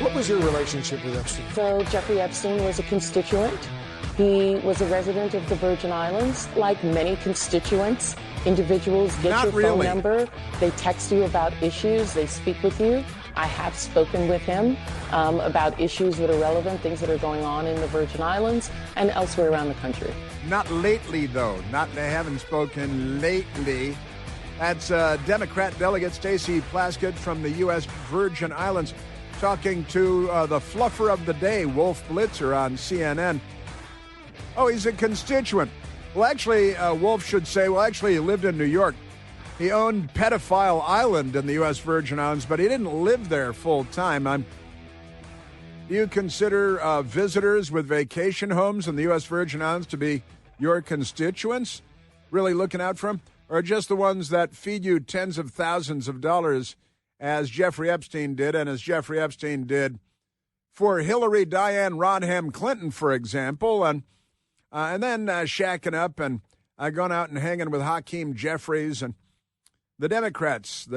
What was your relationship with Epstein? So Jeffrey Epstein was a constituent. He was a resident of the Virgin Islands. Like many constituents, individuals get your phone number. They text you about issues. They speak with you. I have spoken with him about issues that are relevant, things that are going on in the Virgin Islands and elsewhere around the country. Not lately, though. They haven't spoken lately. That's Democrat delegate Stacey Plaskett from the U.S. Virgin Islands talking to the fluffer of the day, Wolf Blitzer, on CNN. Oh, he's a constituent. Well, actually, Wolf should say, he lived in New York. He owned Pedophile Island in the U.S. Virgin Islands, but he didn't live there full time. Do you consider visitors with vacation homes in the U.S. Virgin Islands to be your constituents? Really looking out for them? Or just the ones that feed you tens of thousands of dollars, as Jeffrey Epstein did, and as Jeffrey Epstein did for Hillary Diane Rodham Clinton, for example, and then shacking up and going out and hanging with Hakeem Jeffries and the Democrats.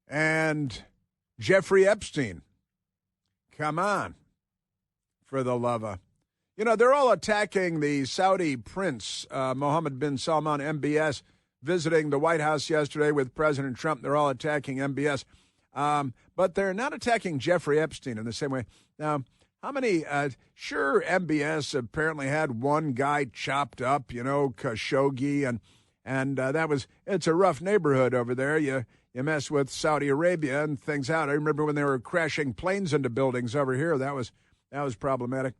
And Jeffrey Epstein. Come on, for the love of. They're all attacking the Saudi prince, Mohammed bin Salman, MBS, visiting the White House yesterday with President Trump. They're all attacking MBS. But they're not attacking Jeffrey Epstein in the same way. Now, how many, sure, MBS apparently had one guy chopped up, Khashoggi, and it's a rough neighborhood over there. You mess with Saudi Arabia and things out. I remember when they were crashing planes into buildings over here. That was problematic.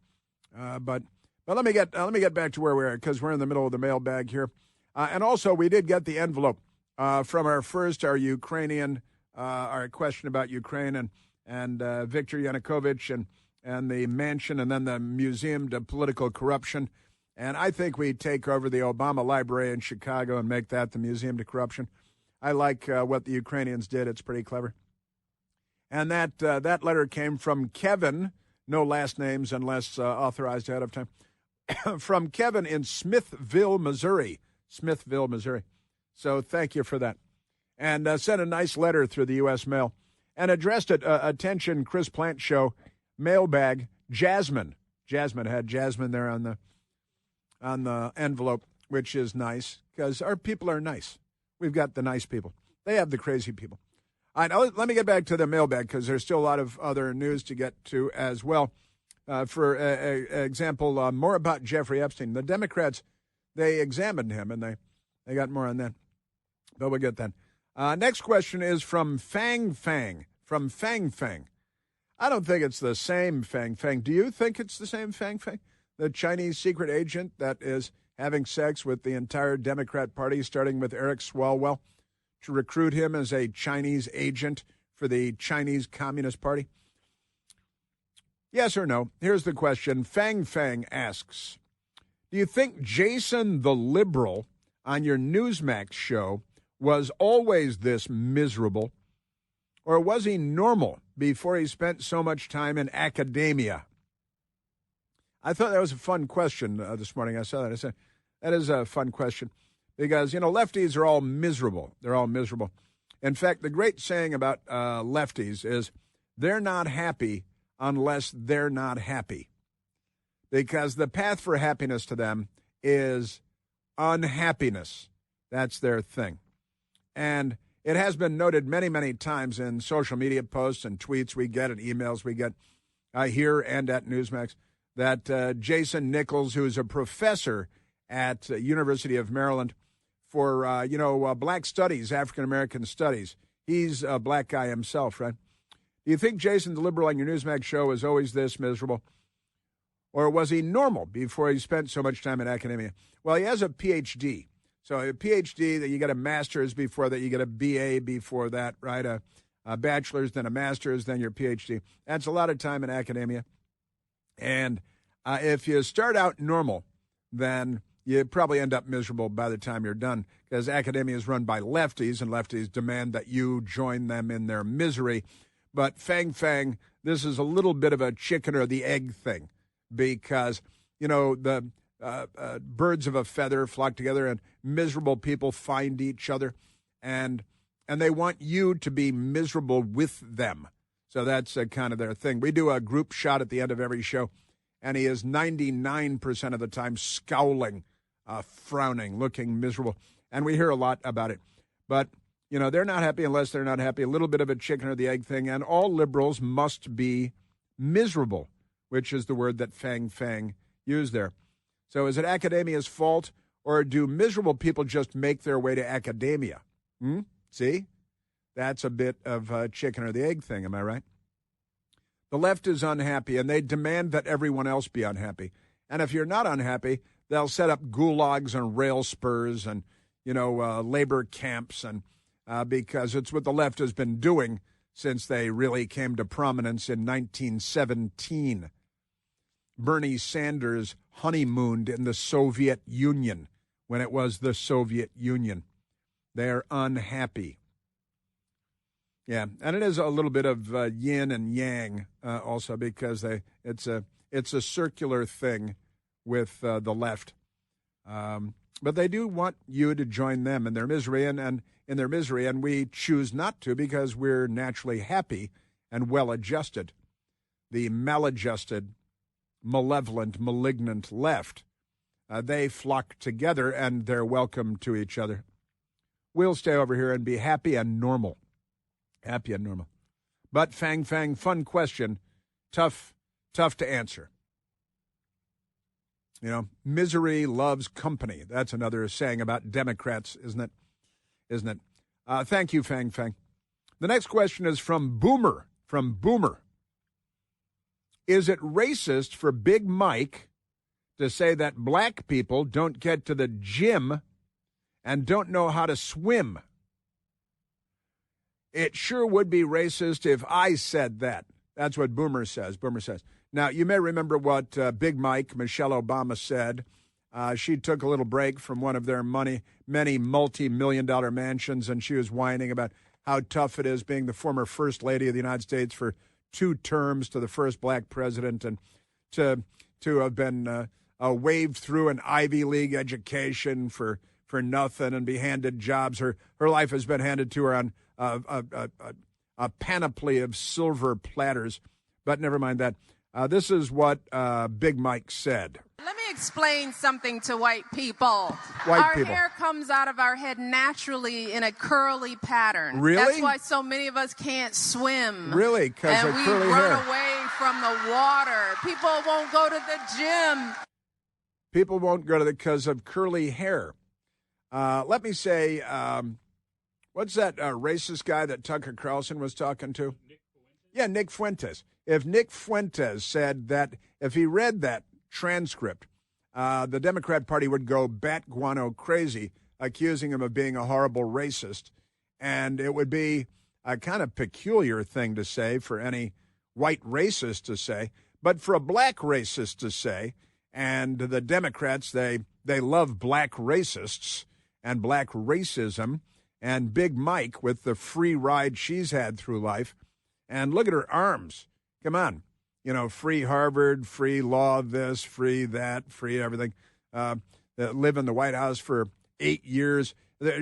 But let me get back to where we are, because we're in the middle of the mailbag here. And also, we did get the envelope from our Ukrainian, our question about Ukraine and Viktor Yanukovych and the mansion, and then the museum to political corruption. And I think we take over the Obama Library in Chicago and make that the museum to corruption. I like what the Ukrainians did. It's pretty clever. And that letter came from Kevin, no last names unless authorized ahead of time, from Kevin in Smithville, Missouri. So thank you for that. And sent a nice letter through the U.S. mail and addressed it, attention, Chris Plant Show, mailbag, Jasmine. Jasmine had Jasmine there on the envelope, which is nice because our people are nice. We've got the nice people. They have the crazy people. All right, let me get back to the mailbag because there's still a lot of other news to get to as well. For example, more about Jeffrey Epstein. The Democrats, they examined him, and they got more on that. But we'll get that. Next question is from Fang Fang. I don't think it's the same Fang Fang. Do you think it's the same Fang Fang? The Chinese secret agent that is having sex with the entire Democrat Party, starting with Eric Swalwell, to recruit him as a Chinese agent for the Chinese Communist Party? Yes or no? Here's the question. Fang Fang asks, do you think Jason the Liberal on your Newsmax show was always this miserable, or was he normal before he spent so much time in academia? I thought that was a fun question this morning. I saw that. I said, that is a fun question because, lefties are all miserable. They're all miserable. In fact, the great saying about lefties is they're not happy unless they're not happy, because the path for happiness to them is unhappiness. That's their thing. And it has been noted many, many times in social media posts and tweets we get and emails we get here and at Newsmax that Jason Nichols, who is a professor at University of Maryland for, black studies, African-American studies, he's a black guy himself, right? Do you think Jason the Liberal on your Newsmax show is always this miserable? Or was he normal before he spent so much time in academia? Well, he has a Ph.D., so a Ph.D., that you get a master's before that, you get a B.A. before that, right? A bachelor's, then a master's, then your Ph.D. That's a lot of time in academia. And if you start out normal, then you probably end up miserable by the time you're done, because academia is run by lefties, and lefties demand that you join them in their misery. But Fang Fang, this is a little bit of a chicken or the egg thing, because, the birds of a feather flock together and miserable people find each other. And and they want you to be miserable with them. So that's kind of their thing. We do a group shot at the end of every show, and he is 99% of the time scowling, frowning, looking miserable. And we hear a lot about it. But, you know, they're not happy unless they're not happy. A little bit of a chicken or the egg thing. And all liberals must be miserable, which is the word that Fang Fang used there. So is it academia's fault, or do miserable people just make their way to academia? See? That's a bit of a chicken or the egg thing, am I right? The left is unhappy, and they demand that everyone else be unhappy. And if you're not unhappy, they'll set up gulags and rail spurs and, labor camps, and because it's what the left has been doing since they really came to prominence in 1917. Bernie Sanders honeymooned in the Soviet Union when it was the Soviet Union. They're unhappy. Yeah, and it is a little bit of yin and yang also, because it's a circular thing with the left. But they do want you to join them in their misery, and in their misery, and we choose not to because we're naturally happy and well-adjusted. The maladjusted, malevolent, malignant left, they flock together, and they're welcome to each other. We'll stay over here and be happy and normal. Happy and normal. But Fang Fang, fun question, tough to answer. Misery loves company. That's another saying about Democrats, isn't it? Thank you, Fang Fang. The next question is from Boomer. Is it racist for Big Mike to say that black people don't get to the gym and don't know how to swim? It sure would be racist if I said that. That's what Boomer says. Now, you may remember what Big Mike, Michelle Obama, said. She took a little break from one of their many multi-million-dollar mansions, and she was whining about how tough it is being the former First Lady of the United States for 2 terms, to the first black president, and to have been waved through an Ivy League education for nothing and be handed jobs. Her life has been handed to her on a panoply of silver platters. But never mind that. This is what Big Mike said. Let me explain something to white people. Our hair comes out of our head naturally in a curly pattern. Really? That's why so many of us can't swim. Really? Because of curly hair. And we run away from the water. People won't go to the gym. People won't go to because of curly hair. Let me say, what's that racist guy that Tucker Carlson was talking to? Nick Fuentes? Yeah, Nick Fuentes. If Nick Fuentes said that, if he read that transcript, the Democrat Party would go bat guano crazy, accusing him of being a horrible racist. And it would be a kind of peculiar thing to say for any white racist to say, but for a black racist to say. And the Democrats, they love black racists and black racism, and Big Mike with the free ride she's had through life. And look at her arms. Come on. Free Harvard, free law this, free that, free everything. Live in the White House for 8 years.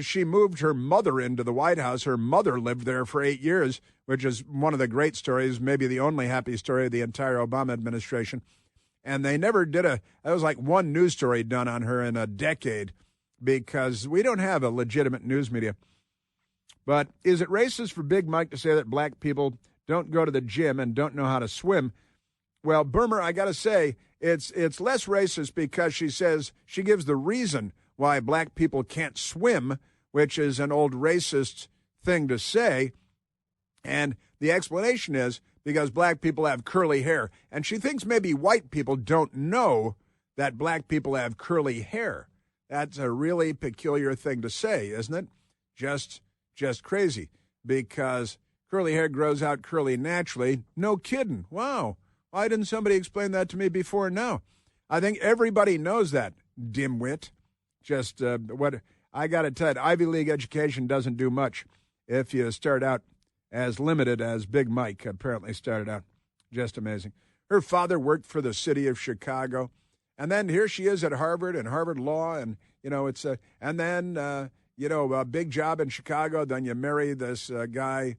She moved her mother into the White House. Her mother lived there for 8 years, which is one of the great stories, maybe the only happy story of the entire Obama administration. And they never did that was like one news story done on her in a decade, because we don't have a legitimate news media. But is it racist for Big Mike to say that black people don't go to the gym and don't know how to swim? Well, Burmer, I got to say, it's less racist because she gives the reason why black people can't swim, which is an old racist thing to say. And the explanation is because black people have curly hair. And she thinks maybe white people don't know that black people have curly hair. That's a really peculiar thing to say, isn't it? Just crazy, because curly hair grows out curly naturally. No kidding. Wow. Why didn't somebody explain that to me before now? I think everybody knows that, dimwit. What I got to tell you, Ivy League education doesn't do much if you start out as limited as Big Mike apparently started out. Just amazing. Her father worked for the city of Chicago. And then here she is at Harvard and Harvard Law, and and then a big job in Chicago, then you marry this guy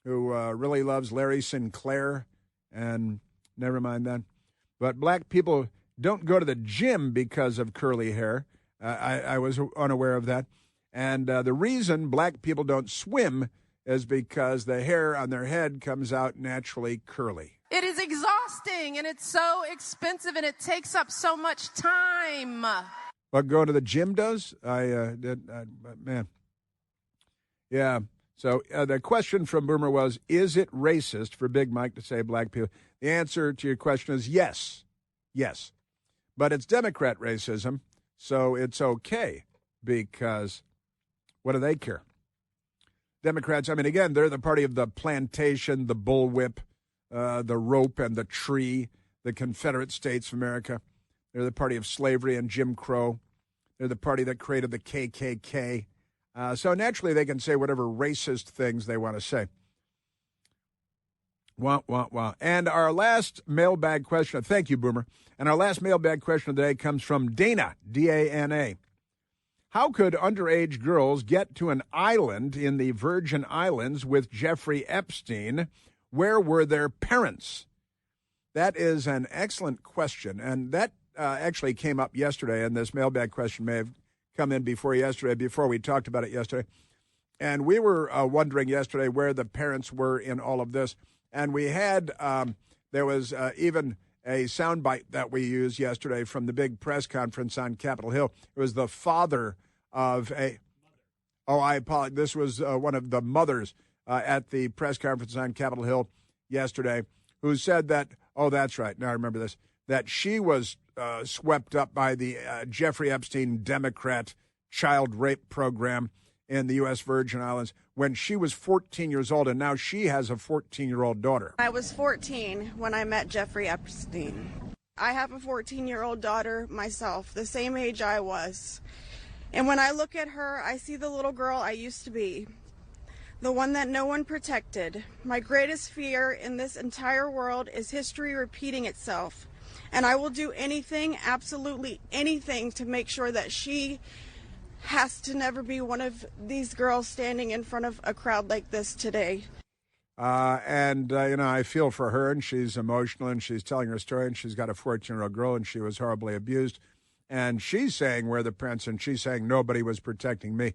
who really loves Larry Sinclair, and never mind that. But black people don't go to the gym because of curly hair. I was unaware of that. And the reason black people don't swim is because the hair on their head comes out naturally curly. It is exhausting, and it's so expensive, and it takes up so much time. What going to the gym does? Man. Yeah. So the question from Boomer was, is it racist for Big Mike to say black people? The answer to your question is yes. Yes. But it's Democrat racism, so it's okay because what do they care? Democrats, I mean, again, they're the party of the plantation, the bullwhip, the rope and the tree, the Confederate States of America. They're the party of slavery and Jim Crow. They're the party that created the KKK. So naturally, they can say whatever racist things they want to say. Wah, wah, wah. And our last mailbag question, thank you, Boomer. And our last mailbag question of the day comes from Dana, D-A-N-A. How could underage girls get to an island in the Virgin Islands with Jeffrey Epstein? Where were their parents? That is an excellent question, and that actually came up yesterday, and this mailbag question may have come in before we talked about it yesterday. And we were wondering yesterday where the parents were in all of this. And we had, there was even a soundbite that we used yesterday from the big press conference on Capitol Hill. It was the father of I apologize. This was one of the mothers at the press conference on Capitol Hill yesterday who said that, oh, that's right. Now I remember this, that she was swept up by the Jeffrey Epstein Democrat child rape program in the U.S. Virgin Islands when she was 14 years old, and now she has a 14-year-old daughter. I was 14 when I met Jeffrey Epstein. I have a 14-year-old daughter myself, the same age I was. And when I look at her, I see the little girl I used to be, the one that no one protected. My greatest fear in this entire world is history repeating itself. And I will do anything, absolutely anything, to make sure that she has to never be one of these girls standing in front of a crowd like this today. I feel for her, and she's emotional, and she's telling her story, and she's got a 14-year-old girl, and she was horribly abused. And she's saying we're the parents, and she's saying nobody was protecting me.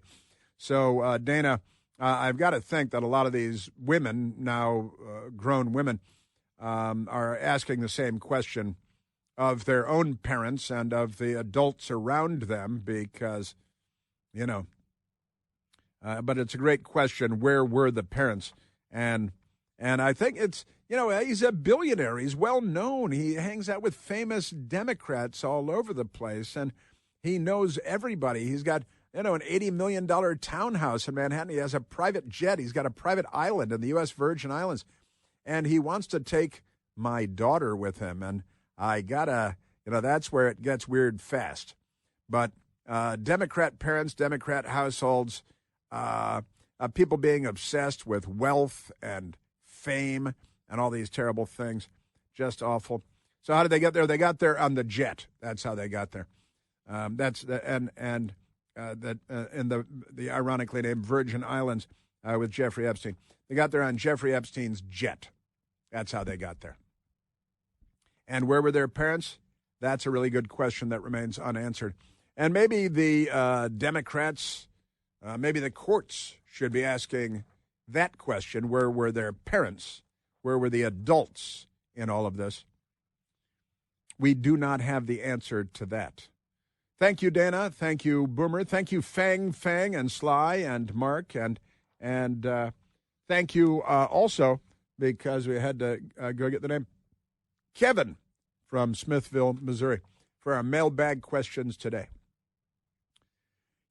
So, Dana, I've got to think that a lot of these women, now grown women, are asking the same question of their own parents and of the adults around them because, but it's a great question. Where were the parents? And I think it's, he's a billionaire. He's well known. He hangs out with famous Democrats all over the place, and he knows everybody. He's got, an $80 million townhouse in Manhattan. He has a private jet. He's got a private island in the U.S. Virgin Islands, and he wants to take my daughter with him. And I gotta, that's where it gets weird fast. But Democrat parents, Democrat households, people being obsessed with wealth and fame and all these terrible things, just awful. So how did they get there? They got there on the jet. That's how they got there. In the ironically named Virgin Islands with Jeffrey Epstein. They got there on Jeffrey Epstein's jet. That's how they got there. And where were their parents? That's a really good question that remains unanswered. And maybe the Democrats, maybe the courts should be asking that question. Where were their parents? Where were the adults in all of this? We do not have the answer to that. Thank you, Dana. Thank you, Boomer. Thank you, Fang, and Sly, and Mark. And thank you also, because we had to go get the name, Kevin from Smithville, Missouri, for our mailbag questions today.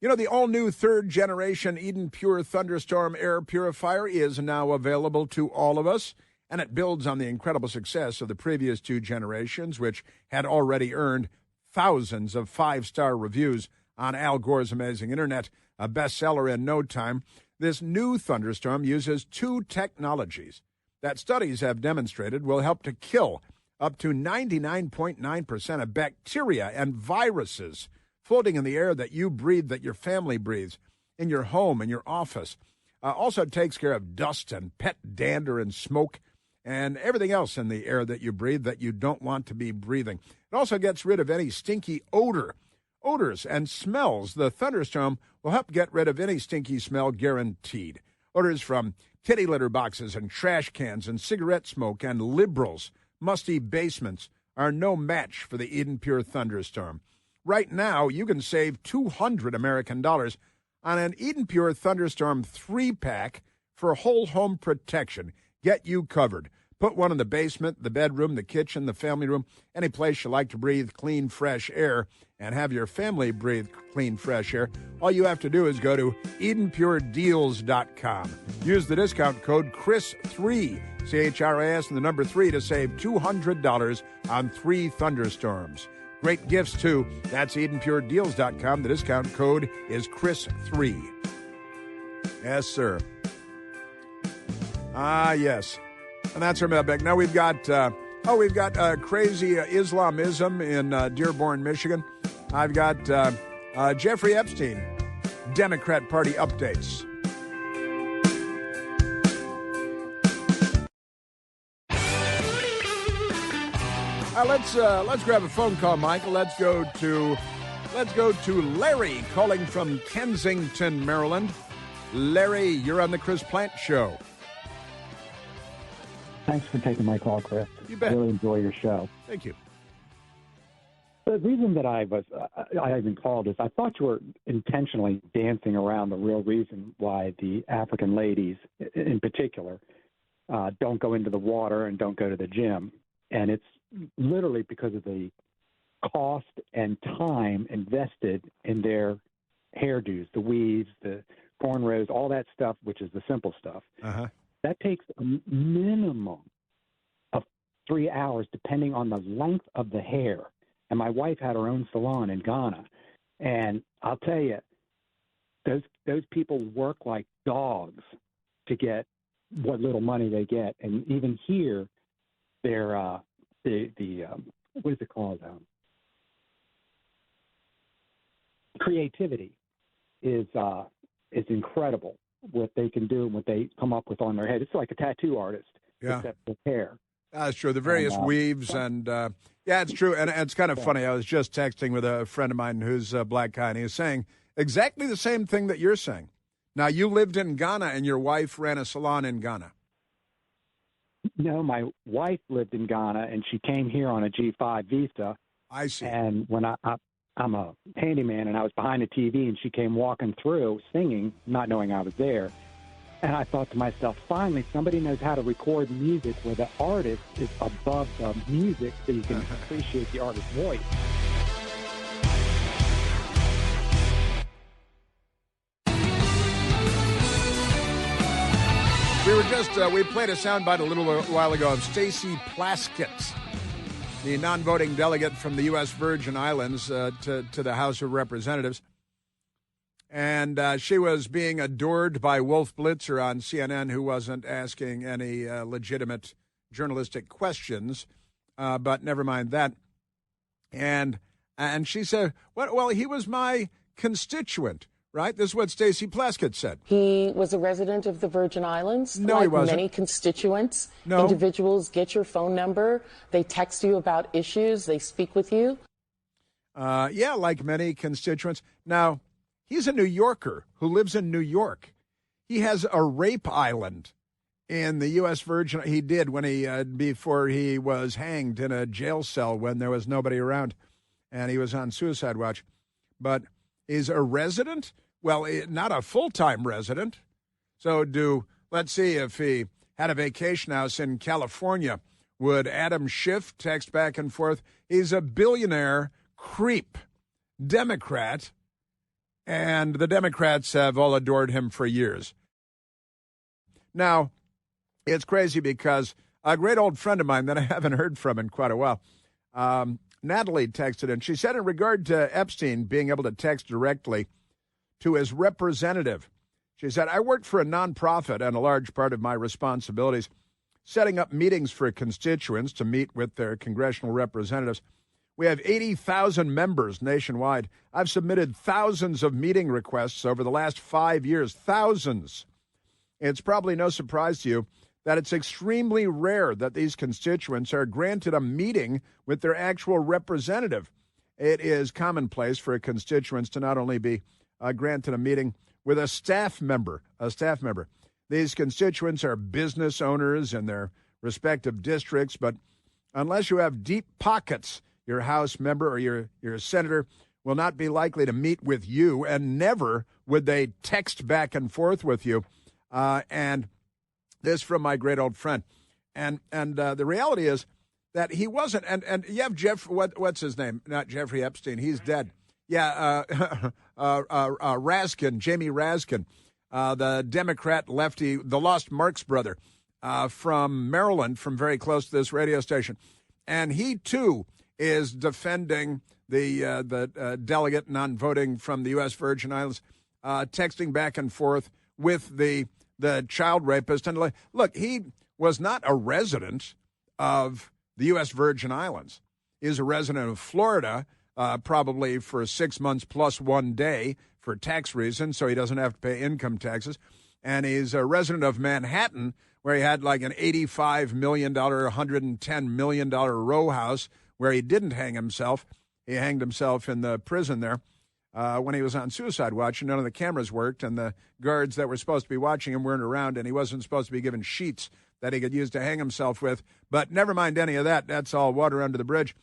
The all-new third-generation Eden Pure Thunderstorm air purifier is now available to all of us, and it builds on the incredible success of the previous two generations, which had already earned thousands of five-star reviews on Al Gore's Amazing Internet, a bestseller in no time. This new Thunderstorm uses two technologies that studies have demonstrated will help to kill up to 99.9% of bacteria and viruses floating in the air that you breathe, that your family breathes. in your home, in your office. Also takes care of dust and pet dander and smoke and everything else in the air that you breathe that you don't want to be breathing. It also gets rid of any stinky odors and smells. The Thunderstorm will help get rid of any stinky smell, guaranteed. Odors from kitty litter boxes and trash cans and cigarette smoke and liberals' musty basements are no match for the Eden Pure Thunderstorm. Right now, you can save $200 American on an Eden Pure Thunderstorm 3-pack for whole home protection. Get you covered. Put one in the basement, the bedroom, the kitchen, the family room, any place you like to breathe clean, fresh air, and have your family breathe clean, fresh air. All you have to do is go to EdenPureDeals.com. Use the discount code CHRIS3, CHRIS, and the number 3 to save $200 on 3 Thunderstorms. Great gifts, too. That's EdenPureDeals.com. The discount code is CHRIS3. Yes, sir. Yes. And that's our mailbag. Now we've got crazy Islamism in Dearborn, Michigan. I've got Jeffrey Epstein, Democrat Party updates. Let's grab a phone call, Michael. Let's go to Larry calling from Kensington, Maryland. Larry, you're on the Chris Plant Show. Thanks for taking my call, Chris. You bet. I really enjoy your show. Thank you. The reason that I even called is I thought you were intentionally dancing around the real reason why the African ladies, in particular, don't go into the water and don't go to the gym. And it's literally because of the cost and time invested in their hairdos, the weaves, the cornrows, all that stuff, which is the simple stuff. Uh-huh. That takes a minimum of 3 hours, depending on the length of the hair. And my wife had her own salon in Ghana. And I'll tell you, those people work like dogs to get what little money they get. And even here, they're what is it called? Creativity is incredible. What they can do and what they come up with on their head. It's like a tattoo artist, except with hair. That's true. The various weaves and, it's true. And it's kind of funny. I was just texting with a friend of mine who's a black guy, and he was saying exactly the same thing that you're saying. Now, you lived in Ghana, and your wife ran a salon in Ghana. No, my wife lived in Ghana, and she came here on a G5 visa. I see. And when I'm a handyman, and I was behind the TV, and she came walking through singing, not knowing I was there. And I thought to myself, finally, somebody knows how to record music where the artist is above the music so you can appreciate the artist's voice. We played a soundbite a little while ago of Stacey Plaskett, the non-voting delegate from the U.S. Virgin Islands to the House of Representatives. And she was being adored by Wolf Blitzer on CNN, who wasn't asking any legitimate journalistic questions. But never mind that. And she said, well, he was my constituent. Right? This is what Stacey Plaskett said. He was a resident of the Virgin Islands. No, like he wasn't. Many constituents. No. Individuals get your phone number. They text you about issues. They speak with you. Like many constituents. Now, he's a New Yorker who lives in New York. He has a rape island in the U.S. Virgin. He did when before he was hanged in a jail cell when there was nobody around, and he was on suicide watch. But he's a resident. Well, not a full-time resident. So let's see, if he had a vacation house in California, would Adam Schiff text back and forth? He's a billionaire creep Democrat, and the Democrats have all adored him for years. Now, it's crazy because a great old friend of mine that I haven't heard from in quite a while, Natalie texted, and she said in regard to Epstein being able to text directly to his representative, she said, I worked for a nonprofit, and a large part of my responsibilities setting up meetings for constituents to meet with their congressional representatives. We have 80,000 members nationwide. I've submitted thousands of meeting requests over the last 5 years, thousands. It's probably no surprise to you that it's extremely rare that these constituents are granted a meeting with their actual representative. It is commonplace for constituents to not only be granted a meeting with a staff member. These constituents are business owners in their respective districts, but unless you have deep pockets, your House member or your senator will not be likely to meet with you, and never would they text back and forth with you. And this from my great old friend. And the reality is that he wasn't. And you have what's his name? Not Jeffrey Epstein. He's dead. Yeah, Raskin, Jamie Raskin, the Democrat lefty, the Lost Marks brother from Maryland, from very close to this radio station. And he, too, is defending the delegate non-voting from the U.S. Virgin Islands, texting back and forth with the child rapist. And look, he was not a resident of the U.S. Virgin Islands. He is a resident of Florida, probably for 6 months plus 1 day for tax reasons, so he doesn't have to pay income taxes. And he's a resident of Manhattan, where he had like an $85 million, $110 million row house where he didn't hang himself. He hanged himself in the prison there when he was on suicide watch, and none of the cameras worked, and the guards that were supposed to be watching him weren't around, and he wasn't supposed to be given sheets that he could use to hang himself with. But never mind any of that. That's all water under the bridge.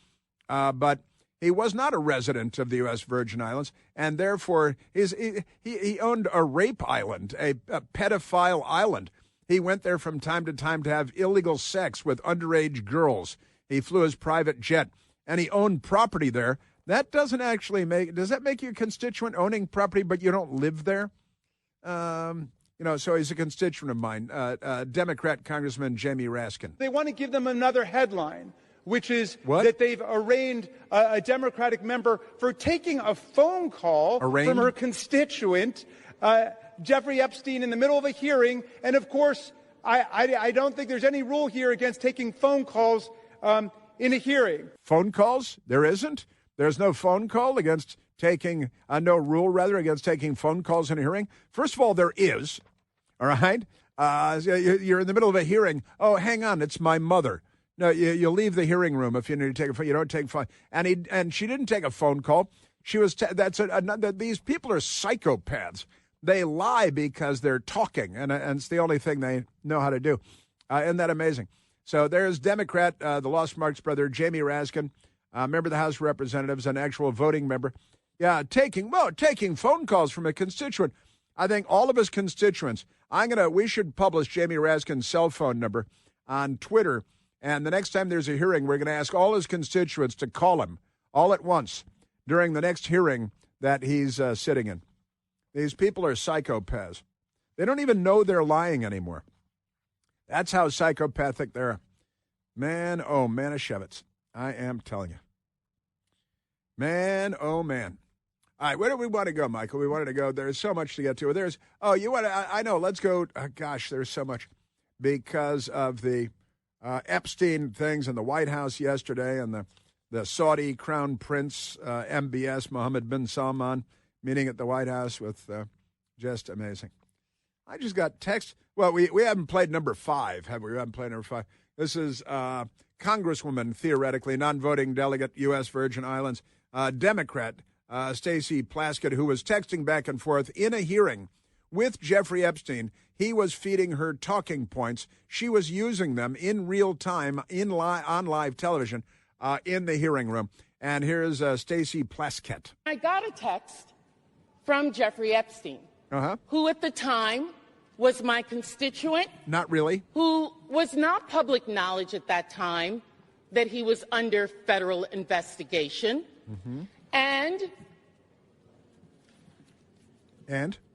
But he was not a resident of the U.S. Virgin Islands, and therefore he owned a rape island, a pedophile island. He went there from time to time to have illegal sex with underage girls. He flew his private jet, and he owned property there. That doesn't actually does that make you a constituent, owning property, but you don't live there? So he's a constituent of mine, Democrat Congressman Jamie Raskin. They want to give them another headline, which is that they've arraigned a Democratic member for taking a phone call from her constituent, Jeffrey Epstein, in the middle of a hearing. And, of course, I don't think there's any rule here against taking phone calls in a hearing. Phone calls? There isn't? There's no phone call against taking, no rule, rather, against taking phone calls in a hearing? First of all, there is, all right? You're in the middle of a hearing. Oh, hang on, it's my mother. No, you leave the hearing room if you need to take a phone. You don't take a phone. And she didn't take a phone call. She was. These people are psychopaths. They lie because they're talking, and it's the only thing they know how to do. Isn't that amazing? So there's Democrat, the Lost Marks brother, Jamie Raskin, member of the House of Representatives, an actual voting member. Yeah, taking phone calls from a constituent. I think all of his constituents. We should publish Jamie Raskin's cell phone number on Twitter. And the next time there's a hearing, we're going to ask all his constituents to call him all at once during the next hearing that he's sitting in. These people are psychopaths. They don't even know they're lying anymore. That's how psychopathic they're. Man, oh, Manischewitz. I am telling you. Man, oh, man. All right, where do we want to go, Michael? We wanted to go. There's so much to get to. I know. Let's go. There's so much because of the Epstein things in the White House yesterday, and the Saudi Crown Prince, MBS, Mohammed bin Salman, meeting at the White House with just amazing. I just got text. Well, we haven't played number 5, have we? We haven't played number 5. This is Congresswoman, theoretically, non-voting delegate, U.S. Virgin Islands, Democrat Stacey Plaskett, who was texting back and forth in a hearing with Jeffrey Epstein. He was feeding her talking points. She was using them in real time on live television in the hearing room. And here's Stacey Plaskett. I got a text from Jeffrey Epstein, who at the time was my constituent. Not really. Who was not public knowledge at that time that he was under federal investigation. Mm-hmm. And?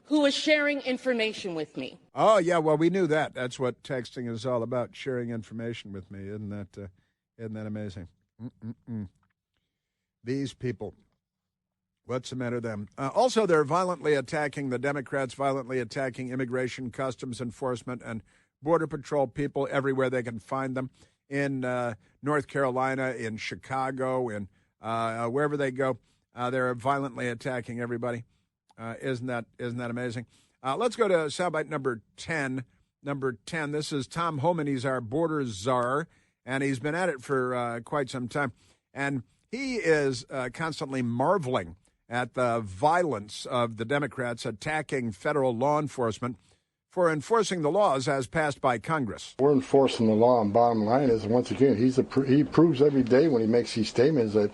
Who was sharing information with me. Oh, yeah, well, we knew that. That's what texting is all about, sharing information with me. Isn't that amazing? These people. What's the matter with them? Also, they're violently attacking the Democrats, violently attacking immigration, customs enforcement, and Border Patrol people everywhere they can find them. In North Carolina, in Chicago, in Wherever they go, they're violently attacking everybody. Isn't that amazing? Let's go to soundbite number 10. Number 10, this is Tom Homan. He's our border czar, and he's been at it for quite some time. And he is constantly marveling at the violence of the Democrats attacking federal law enforcement for enforcing the laws as passed by Congress. We're enforcing the law, and bottom line is, once again, he proves every day when he makes these statements that,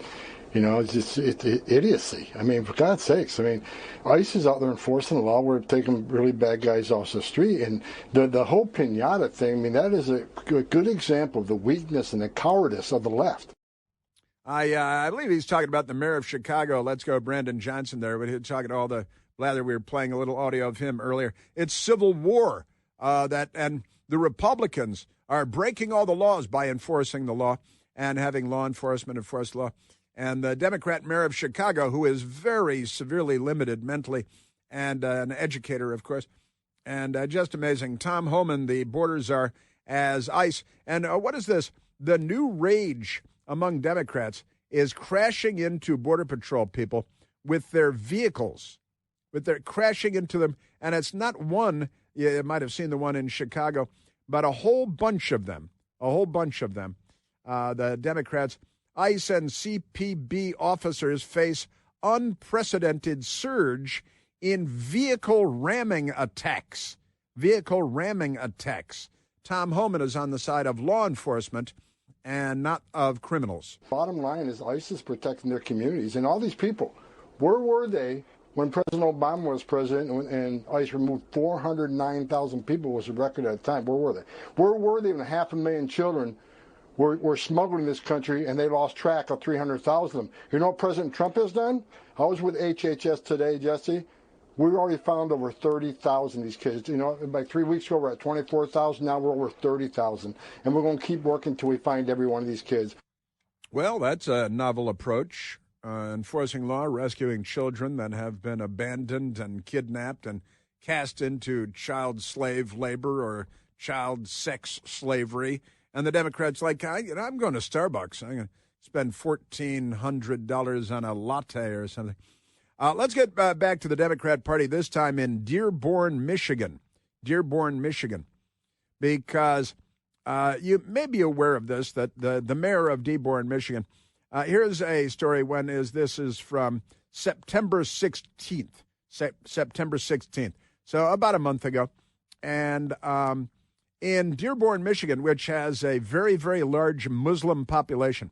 it's idiocy. I mean, for God's sakes, ICE is out there enforcing the law. We're taking really bad guys off the street. And the whole piñata thing, that is a good example of the weakness and the cowardice of the left. I believe he's talking about the mayor of Chicago. Let's go, Brandon Johnson there. But he's talking to all the blather. We were playing a little audio of him earlier. It's civil war, and the Republicans are breaking all the laws by enforcing the law and having law enforcement enforce the law. And the Democrat mayor of Chicago, who is very severely limited mentally, and an educator, of course, and just amazing. Tom Homan, the border czar, as ICE. And what is this? The new rage among Democrats is crashing into Border Patrol people with their vehicles, crashing into them. And it's not one, you might have seen the one in Chicago, but a whole bunch of them, the Democrats. ICE and CPB officers face unprecedented surge in vehicle ramming attacks. Tom Homan is on the side of law enforcement and not of criminals. Bottom line is ICE is protecting their communities. And all these people, where were they when President Obama was president and ICE removed 409,000 people was the record at the time? Where were they? Where were they when 500,000 children were smuggling this country, and they lost track of 300,000 of them? You know what President Trump has done? I was with HHS today, Jesse. We've already found over 30,000 of these kids. Like 3 weeks ago, we're at 24,000. Now we're over 30,000. And we're going to keep working until we find every one of these kids. Well, that's a novel approach. Enforcing law, rescuing children that have been abandoned and kidnapped and cast into child slave labor or child sex slavery. And the Democrats I'm going to Starbucks. I'm going to spend $1,400 on a latte or something. Let's get back to the Democrat Party, this time in Dearborn, Michigan. Because you may be aware of this, that the mayor of Dearborn, Michigan, here's a story. This is from September 16th. So about a month ago. And in Dearborn, Michigan, which has a very, very large Muslim population.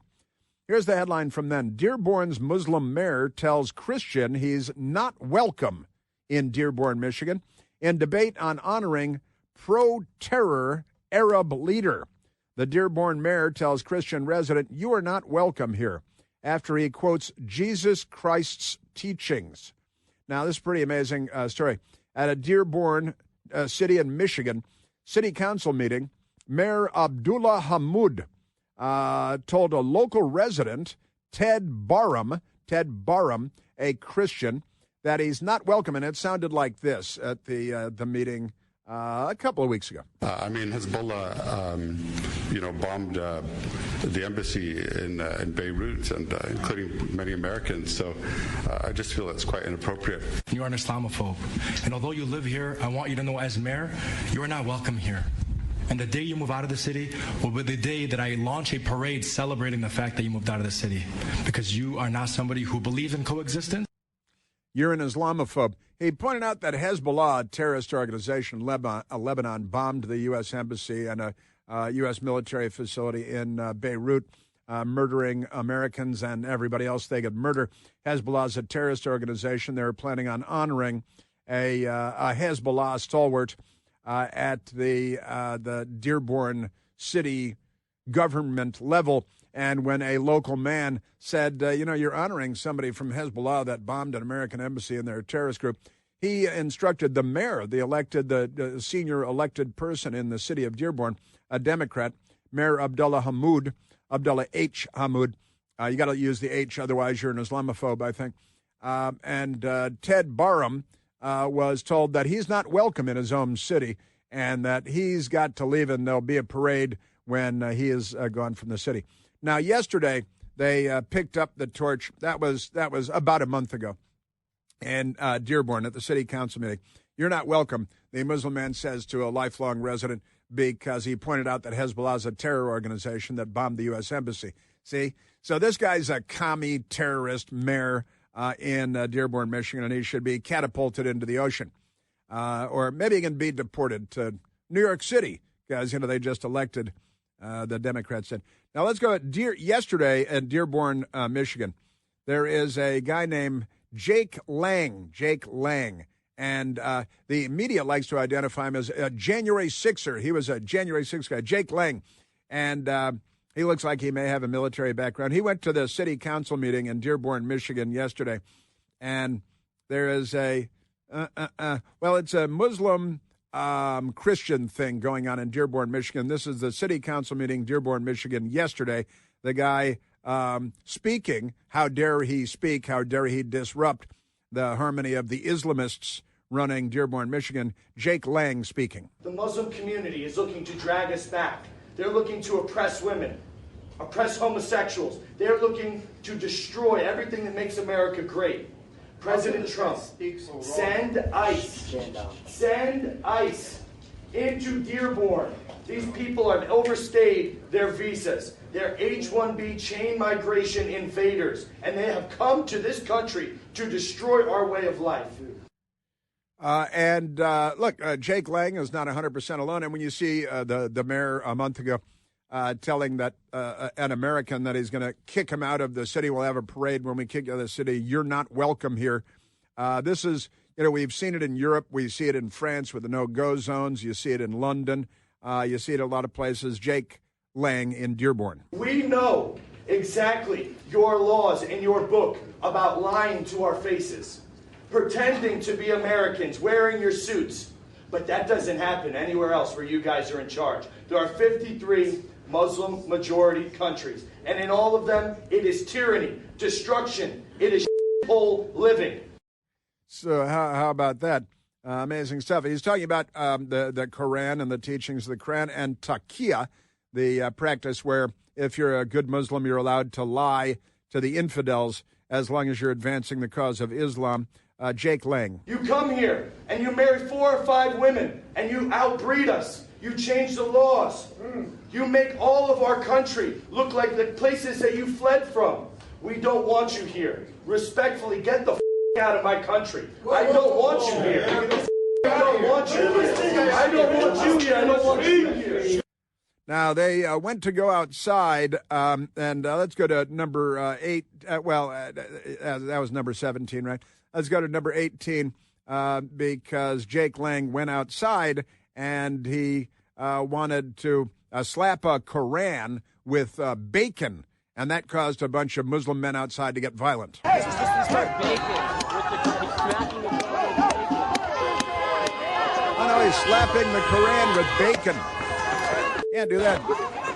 Here's the headline from then. Dearborn's Muslim mayor tells Christian he's not welcome in Dearborn, Michigan, in debate on honoring pro-terror Arab leader. The Dearborn mayor tells Christian resident, "You are not welcome here," after he quotes Jesus Christ's teachings. Now, this is a pretty amazing story. At a Dearborn city in Michigan city council meeting, Mayor Abdullah Hammoud told a local resident, Ted Barham, a Christian, that he's not welcome. And it sounded like this at the meeting a couple of weeks ago. Hezbollah, bombed the embassy in Beirut, and including many Americans. So I just feel it's quite inappropriate. You are an Islamophobe, and although you live here, I want you to know, as mayor, you are not welcome here. And the day you move out of the city will be the day that I launch a parade celebrating the fact that you moved out of the city, because you are not somebody who believes in coexistence. You're an Islamophobe. He pointed out that Hezbollah, a terrorist organization, Lebanon, bombed the U.S. embassy and a U.S. military facility in Beirut, murdering Americans and everybody else they could murder. Hezbollah is a terrorist organization. They're planning on honoring a Hezbollah stalwart at the Dearborn city government level. And when a local man said, you're honoring somebody from Hezbollah that bombed an American embassy in their terrorist group, he instructed the mayor, the senior elected person in the city of Dearborn, a Democrat, Mayor Abdullah H. Hammoud. You got to use the H, otherwise you're an Islamophobe, I think. And Ted Barham was told that he's not welcome in his own city and that he's got to leave, and there'll be a parade when he is gone from the city. Now, yesterday, They picked up the torch. That was about a month ago. And Dearborn at the city council meeting. You're not welcome, the Muslim man says to a lifelong resident, because he pointed out that Hezbollah is a terror organization that bombed the U.S. Embassy. See? So this guy's a commie terrorist mayor in Dearborn, Michigan, and he should be catapulted into the ocean. Or maybe he can be deported to New York City, because, they just elected, the Democrats did. Now let's go yesterday in Dearborn, Michigan. There is a guy named Jake Lang. And the media likes to identify him as a January 6er. He was a January 6 guy, Jake Lang. And he looks like he may have a military background. He went to the city council meeting in Dearborn, Michigan yesterday. And there is it's a Muslim Christian thing going on in Dearborn, Michigan. This is the city council meeting, Dearborn, Michigan, yesterday. The guy speaking, how dare he speak, how dare he disrupt the harmony of the Islamists running Dearborn, Michigan. Jake Lang speaking. The Muslim community is looking to drag us back. They're looking to oppress women, oppress homosexuals. They're looking to destroy everything that makes America great. President Trump, send ICE into Dearborn. These people have overstayed their visas. They're H-1B chain migration invaders, and they have come to this country to destroy our way of life. Look, Jake Lang is not 100% alone. And when you see the mayor a month ago telling that an American that he's going to kick him out of the city, we'll have a parade when we kick you out of the city, you're not welcome here. This is, we've seen it in Europe. We see it in France with the no-go zones. You see it in London. You see it in a lot of places. Jake Lang in Dearborn. We know exactly your laws and your book about lying to our faces, pretending to be Americans, wearing your suits. But that doesn't happen anywhere else where you guys are in charge. There are 53 Muslim majority countries, and in all of them, it is tyranny, destruction, it is shithole living. So how about that? Amazing stuff. He's talking about the Quran and the teachings of the Quran, and taqiyya, the practice where if you're a good Muslim, you're allowed to lie to the infidels as long as you're advancing the cause of Islam. Jake Lang. You come here and you marry 4 or 5 women and you outbreed us. You change the laws. You make all of our country look like the places that you fled from. We don't want you here. Respectfully, get the out of my country. I don't want you here. I don't want you here. I don't want you here. I don't want you here. Now, they went to go outside, and let's go to number 8. That was number 17, right? Let's go to number 18, because Jake Lang went outside, and he wanted to slap a Koran with bacon, and that caused a bunch of Muslim men outside to get violent. Oh, no, he's slapping the Koran with bacon. Can't do that.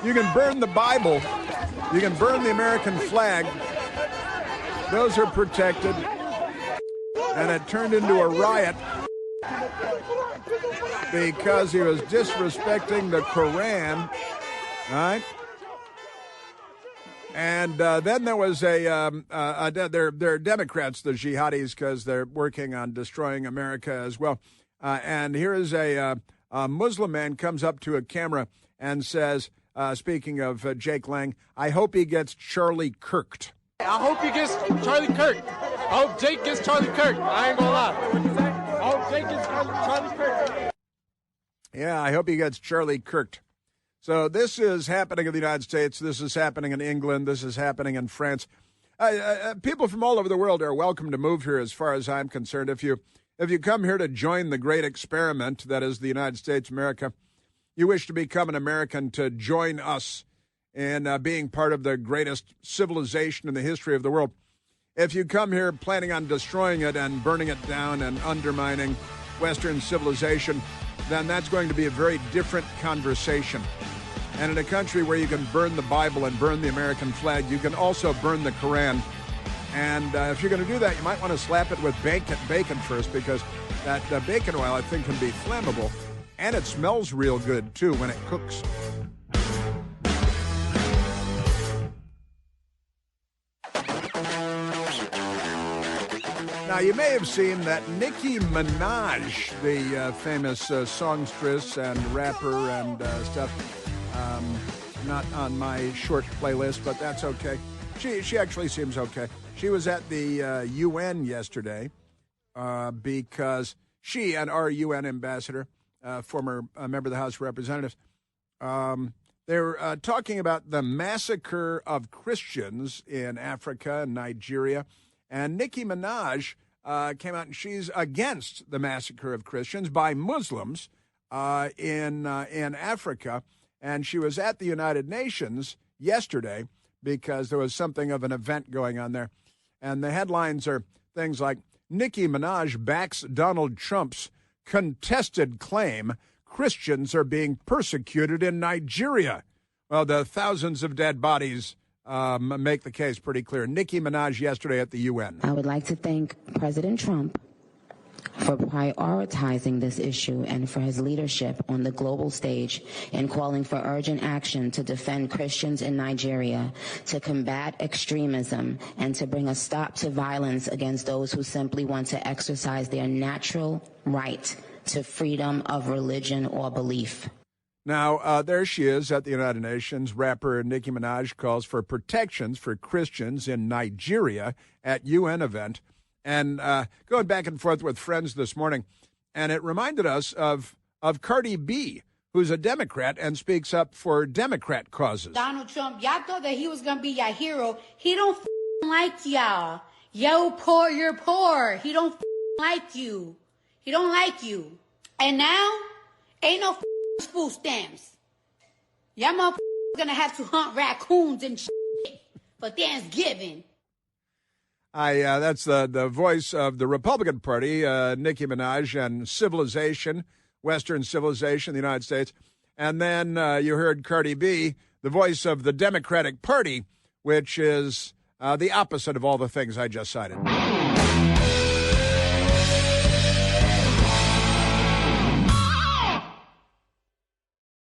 You can burn the Bible. You can burn the American flag. Those are protected. And it turned into a riot because he was disrespecting the Koran. Right? And then there was they're Democrats, the jihadis, because they're working on destroying America as well. And here is a Muslim man comes up to a camera and says, speaking of Jake Lang, I hope he gets Charlie Kirked. I hope he gets Charlie Kirk. I hope Jake gets Charlie Kirk. I ain't gonna lie. I hope Jake gets Charlie Kirk. Yeah, I hope he gets Charlie Kirked. So this is happening in the United States. This is happening in England. This is happening in France. People from all over the world are welcome to move here as far as I'm concerned. If you come here to join the great experiment that is the United States, America, you wish to become an American, to join us in being part of the greatest civilization in the history of the world. If you come here planning on destroying it and burning it down and undermining Western civilization, then that's going to be a very different conversation. And in a country where you can burn the Bible and burn the American flag, you can also burn the Koran. And if you're going to do that, you might want to slap it with bacon first, because that bacon oil, I think, can be flammable. And it smells real good, too, when it cooks. Now, you may have seen that Nicki Minaj, the famous songstress and rapper and stuff, not on my short playlist, but that's okay. She actually seems okay. She was at the UN yesterday because she and our UN ambassador, former member of the House of Representatives, they're talking about the massacre of Christians in Africa and Nigeria. And Nicki Minaj came out and she's against the massacre of Christians by Muslims in Africa. And she was at the United Nations yesterday because there was something of an event going on there. And the headlines are things like, Nicki Minaj backs Donald Trump's contested claim Christians are being persecuted in Nigeria. Well, the thousands of dead bodies make the case pretty clear. Nicki Minaj yesterday at the UN. I would like to thank President Trump for prioritizing this issue and for his leadership on the global stage in calling for urgent action to defend Christians in Nigeria, to combat extremism, and to bring a stop to violence against those who simply want to exercise their natural right to freedom of religion or belief. Now, there she is at the United Nations. Rapper Nicki Minaj calls for protections for Christians in Nigeria at UN event. And going back and forth with friends this morning, and it reminded us of Cardi B, who's a Democrat and speaks up for Democrat causes. Donald Trump, y'all thought that he was going to be your hero. He don't like y'all. Yo, poor, you're poor. He don't like you. He don't like you. And now, ain't no food stamps. Y'all motherfuckers going to have to hunt raccoons and shit for Thanksgiving. That's the voice of the Republican Party, Nicki Minaj, and civilization, Western civilization in the United States. And then you heard Cardi B, the voice of the Democratic Party, which is the opposite of all the things I just cited.